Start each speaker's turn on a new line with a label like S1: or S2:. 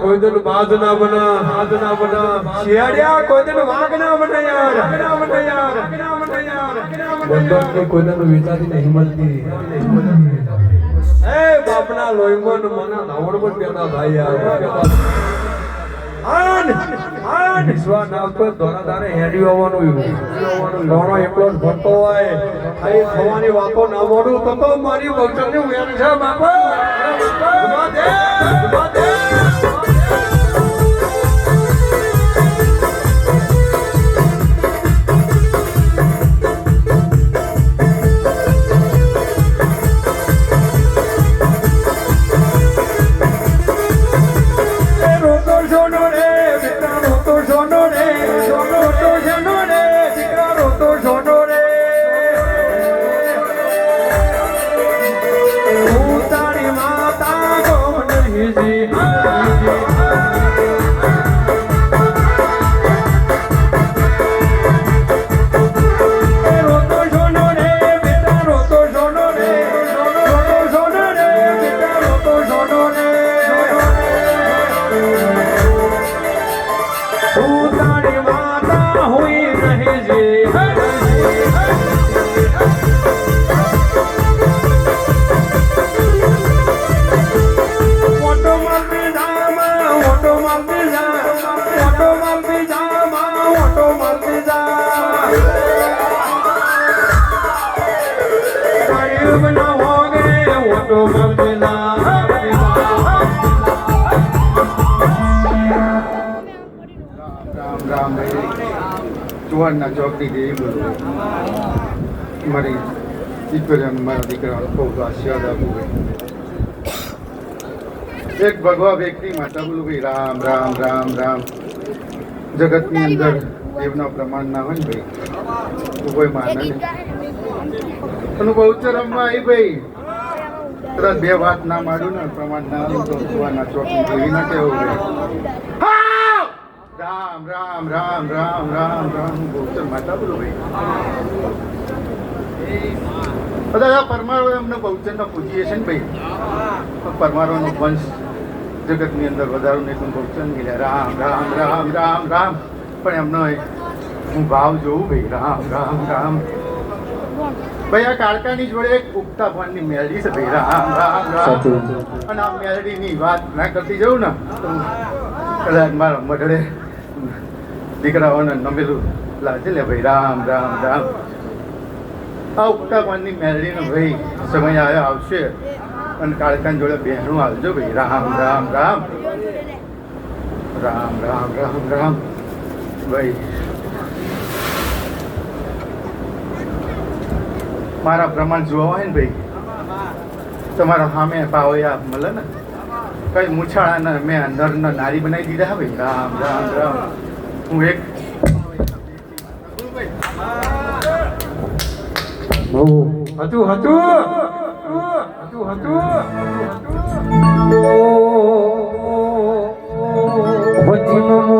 S1: કોઈ દિન બાજ ના બના શિયાળિયા કોઈ દિન વાઘ ના બને યાર બંધન કે કોઈ દિન વિચારી નહીં મળતી એ બાપના લોહીમાં મના ધાવણ પર પેદા થાય યાર આન વિશ્વા નામ પર દોરાદારે હેડી આવવાનું લોણો એકલો જ ભરતો હોય આ થવાની વાતો ના મોડું તો મારી ભક્તની વેર છે બાપા
S2: ચુવાડના ચોકડી ગઈ બોલું મારી દીકરીઓને મારા દીકરા બહુ આશીર્વાદ આપવું એક ભગવા વ્યક્તિ માટે બોલું ભાઈ રામ રામ રામ રામ જગતની અંદર દેવના પ્રમાણ ના હોય ને ભાઈ તો કોઈ માને નહીં અને બહુચરમમાં આવી ભાઈ તરત બે વાત ના મારું ને પ્રમાણ ના આવ્યું તો ચુવાડના ચોકડી જેવી ના કેવું ભાઈ રામ રામ રામ રામ રામ રામ બહુચર માતા બોલો ભાઈ બધા પરમારો એમને બહુચરના પૂજીએ છે ને ભાઈ પરમારોનો વંશ જગતની અંદર વધારો ને તો બહુચર મળ્યા રામ રામ રામ રામ રામ પણ એમનો હું ભાવ જોઉં ભાઈ રામ રામ રામ ભાઈ આ કાળકાની જોડે એક ઉગતા ભણની મેલડી છે ભાઈ રામ રામ રામ અને આ મેલડીની વાત ના કરતી જવું ને તો કદાચ મારા મઢડે દીકરાઓને નમેલું લાજે લે ભાઈ રામ રામ રામ આ ઉગતા ભણની મેલડીનો ભાઈ સમય આવ્યો આવશે અને કાળકાની જોડે બહેનું આવજો ભાઈ રામ રામ રામ રામ રામ રામ રામ ભાઈ મારા પ્રમાણ જોવા હોય ને ભાઈ તમારા સામે પાવયા મળે ને કઈ મૂછાળાને મેં નરને નારી બનાવી દીધા ભાઈ રામ રામ રામ હું એક હતું